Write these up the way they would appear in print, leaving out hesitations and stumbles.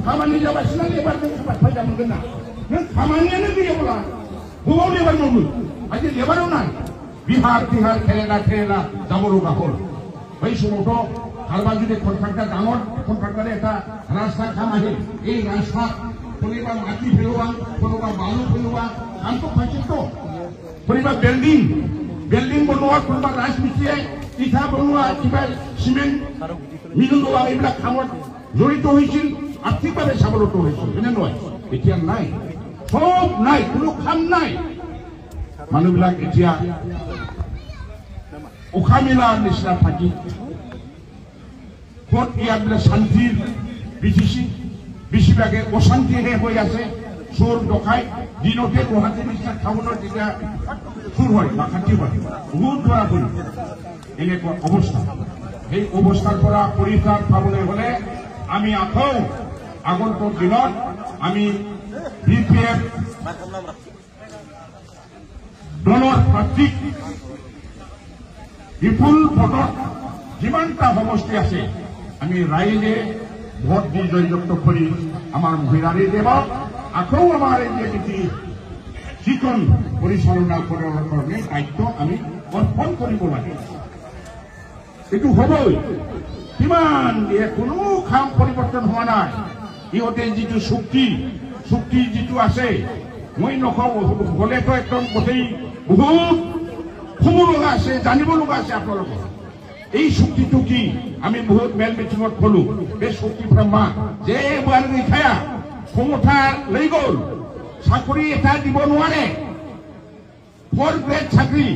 खामानि जाबासिनो लेबार जों फैसा मोनगोन ना नों खामानियानो गैयाब्ला बबाव लेबार मावनो आजि लेबाराव नाय बिहार तिहार केरेला जाबरो गाहर बै समावथ' हालबा जुदि कन्ट्राक्टर डाঙर कन्ट्राक्टरे এটা रास्ता কাম আহে এই রাস্তা কোনোবা মাটি ফেলোৱা কোনোবা বালু ফেলোৱা কামটো পাইছিল তো কোনোবা বিল্ডিং বনোৱা কোনোবা ৰাজমিস্ত্ৰীয়ে ইটা বনোৱা কিবা সিমেন্ট মিলোৱা এইবিলাক কামত জড়িত হৈছিল আৰ্থিকভাৱে স্বাৱলম্বী হৈছিল এনে নহয় এতিয়া নাই সব নাই কোনো কাম নাই মানুহবিলাক এতিয়া উখামিলাৰ নিচিনা থাকি ক'ত ইয়াত শান্তিৰ বিধিছি বেছিভাগে অশান্তিহে হৈ আছে চোৰ ডকাইত দিনতে গুৱাহাটীৰ নিচিনা টাউনত যেতিয়া চোৰ হয় বা শান্তি হয় বহুত ধৰা পৰি এনেকুৱা অৱস্থা সেই অৱস্থাৰ পৰা পৰিত্ৰাণ পাবলৈ হ'লে আমি আকৌ আগন্তুক দিনত আমি BPF দলৰ প্ৰাৰ্থীক বিপুল ভোটত যিমানটা সমষ্টি আছে আমি ৰাইজে ভোট দি জয়যুক্ত কৰি আমাৰ মহিলাৰে দেৱক আকৌ আমাৰ এই যিখন পৰিচালনা কৰাৰ কাৰণে দায়িত্ব আমি অৰ্পণ কৰিব লাগে এইটো হ'বই কিমান দিয়ে কোনো কাম পৰিৱৰ্তন হোৱা নাই ইহঁতে যিটো চুক্তি যিটো আছে মই নকওঁ গ'লেতো একদম গোটেই বহুত শুনিব লগা আছে জানিব লগা আছে আপোনালোকৰ এই চুক্তিটো কি আমি বহুত মেল মিটিঙত ক'লো এই চুক্তি ব্ৰহ্মা যে বাৰ নিখায়া ক্ষমতা লৈ গ'ল চাকৰি এটা দিব নোৱাৰে 4 গ্ৰেড চাকৰি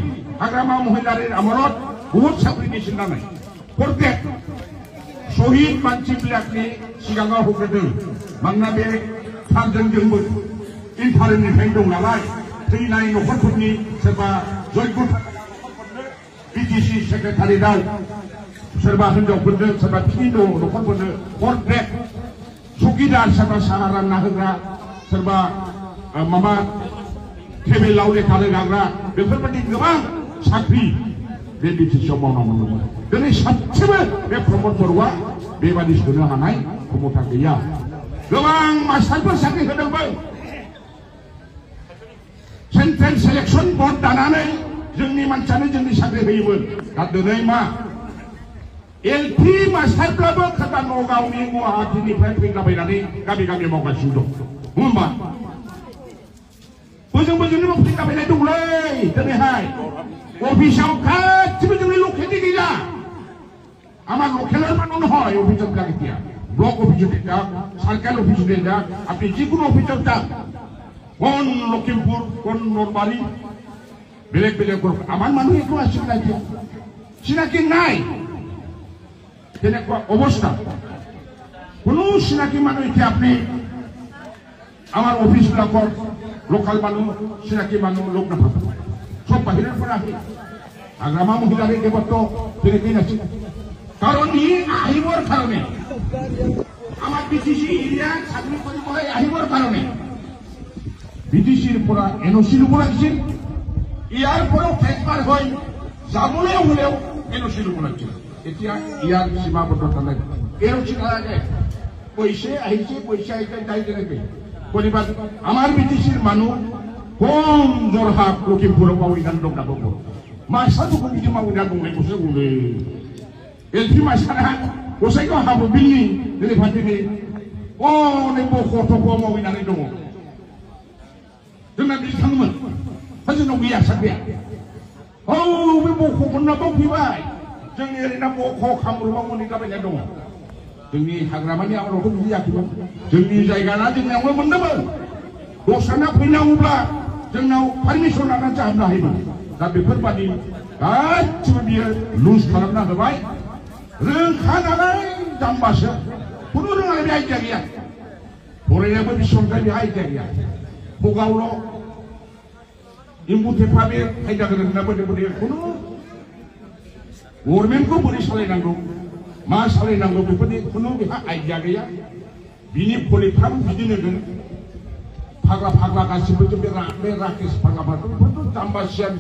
হাগ্ৰামা মহিলাৰ আমৰত বহুত চাকৰি দিছিল না নাই 4 গ্ৰেড শহীদ মানसिবিলাকनि सिगाङाव होग्रोदों मानोना बे थारजोंबो इन्टारनेटनिफ्राय दं नालाय थैनाय न'खरफोरनि सोरबा जयग BTC सेक्रेटारियेटआव सोरबा हिनजावफोरनो सोरबा फिनि न'खरफोरनो 4 ग्रेड चौकीदार सोरबा साहा रानना होग्रा सोरबा माबा टेबोलाव लेखा रोगाग्रा बेफोरबायदि गोबां साख्रि बे BTCआव मावना मोनदोंमोन दिनै सासेबो बे प्रमद बर'आ बेबादि सोनो हानाय क्षमता गैया गोबां मास्टारफोर साख्रि होदोंमोन सेन्ट्रेल सिलेक्शन बर्ड दानानै जोंनि मानसियानो जोंनि साख्रि होयोमोन दा दिनै मा LP मास्टारफ्राबो सोरबा नगावनि गुवाहाटीनिफ्राय फैलाबायनानै गामि मावगासिनो दं होमबा बोजोंनिबो फैलाबायनाय दंलै दिनैहाय अफिसाव गासिबो जोंनि लकेलनि गैया আমার লোকেলের মানুষ নহয় অভিযোগ লাগে এতিয়া ব্লক অফিসে যাক সার্কেল অফিসে যাক আপনি যে কোনো অফিসে যাক কোন লখিমপুর কোন নরবাড়ি বেলেগ আমার মানুষ একটু আসছে না চিনাকি নাই তেনেকুৱা অবস্থা কোনো চিনাকি মানুষ এতিয়া আপনি আমাৰ অফিসবিলাকত লোকাল মানুষ চিনাকি মানুষ লোক নাপাব সব বাহিৰেৰ পৰা আহে হাগ্ৰামা মহিলাৰে দেৱত্ব তেনেকেই নাছিল কাৰণ ই আহিবৰ কাৰণে আমাৰ BTC এৰিয়া চাকৰি কৰিবলৈ আহিবৰ কাৰণে BTCৰ পৰা NOCৰ পৰা দিছিল ইয়াৰ পৰাও ট্ৰেন্সফাৰ হৈ যাবলৈ হলেও NOCৰ পৰা দিছিল এতিয়া ইয়াৰ সীমাবদ্ধতা নাই NOC নালাগে পইচা আহিছে যাই তেনেকে কৰিবা আমাৰ BTCৰ মানুহ কম জৰহাট লখিমপুৰৰ পৰা ইমান দম নাপাব মাছাটো বিজি মাউনা দংলে কৈছে বোলে LP masyarakat, usai kau habu bini dari fatini, oh ni boko toko mau inari dong, dengan di tangan, hanya nunggu ya saja, oh ni boko pun nak biwai, jangan ni nak boko kamu rumah mau nikah banyak dong, jangan hagramannya orang pun dia tu, jangan jaga nanti yang mau mendebal, dosa nak pindah ubah, jangan permission nak cakap dah ini, tapi berbadi, cuma dia lose kalau nak baik. Rengkanalai jambasa, puno rengal bi aja dia. Borenya bi songa bi aja dia. Bogaulo, imbu tepabe, aja kena nabo dia puno. Gormen ko beri salai nanggo, mas salai nanggo bi puno bi aja dia. Bini politam bini negen. Pagla kasih betul berakis pagla betul jambasian.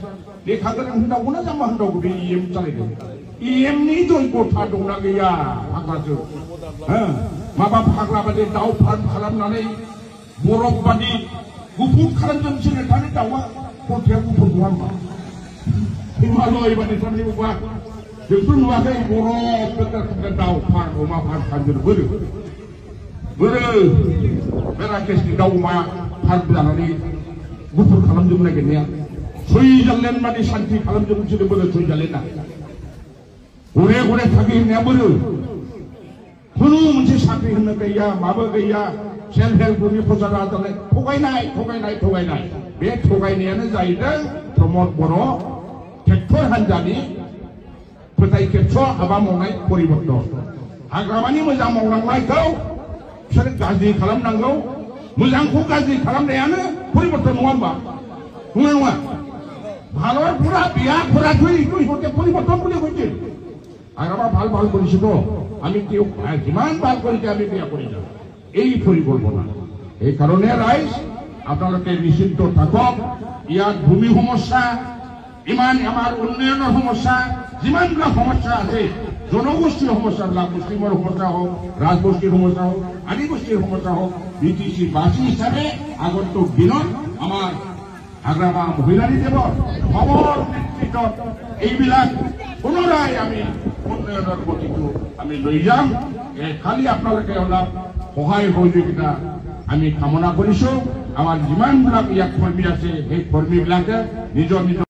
Dia kagak hendak guna jambah hendak bi salai dia. IM ni tu ikut hadung lagi ya, apa tu? माबा फाग्ला बादि दाउ farm खालामनानै बरफ बादि गुफुर खालामजोबसै नोंथांनि दाउआ खथाया गुफुर नङा होमबा हिमालय बादि थारनि बबा जोंथ' नुवाखै बरफ दाउ फार्म अमा फार्म खालामजोबो बोरो बे राकेशनि दाउ अमा फार्म जानानै गुफुर खालामजोबनो नागिरनाया सुइजारलेण्ड बादि शान्ति खालामजोबनोसै बोरो सुइजारलेण्डआ घरे घरे थाखि होननाया बोरो खुनु मोनसे साख्रि होनो गैया माबो गैया सेल्फ हेल्प ग्रुपनि प्रचार जानाय थगायनाय बे थगायनायानो जाहैदों प्रमद बर' ट्रेक्टर हान्जानि फोथाय खेबस' हाबा मावनाय परिबर्तन हाग्रामानि मोजां मावलांनायखौ बिसोर गाज्रि खालामनांगौ मोजांखौ गाज्रि खालामनायानो परिबर्तन नङा होमबा नङा ভালোর পুরা বিয়া করা তুই তুই হতে পরিবর্তন করে হইছে আর আমার ভাল করেছি তো আমি কেউ যিমান ভাল করেছি আমি বিয়া করি না এই পরিকল্পনা এই কারণে রাইজ আপনাদেরকে নিশ্চিন্ত থাকক ইয়াত ভূমি সমস্যা ইমান আমার উন্নয়নের সমস্যা যিমানবিলাক সমস্যা আছে জনগোষ্ঠীর সমস্যাবিলাক মুসলিমৰ সমস্যা হোক ৰাজগোষ্ঠীৰ সমস্যা হোক আদিবাসীৰ সমস্যা হোক বিটিসি বাসী হিসাবে আগন্তুক দিনত আমাৰ হাগ্ৰামা মহিলাৰী দেৱৰ সবল নেতৃত্বত এইবিলাক পুনৰাই আমি উন্নয়নৰ গতিটো আমি লৈ যাম খালি আপোনালোকে অলপ সহায় সহযোগিতা আমি কামনা কৰিছো আমাৰ যিমানবিলাক ইয়াত কৰ্মী আছে সেই কৰ্মীবিলাকে নিজৰ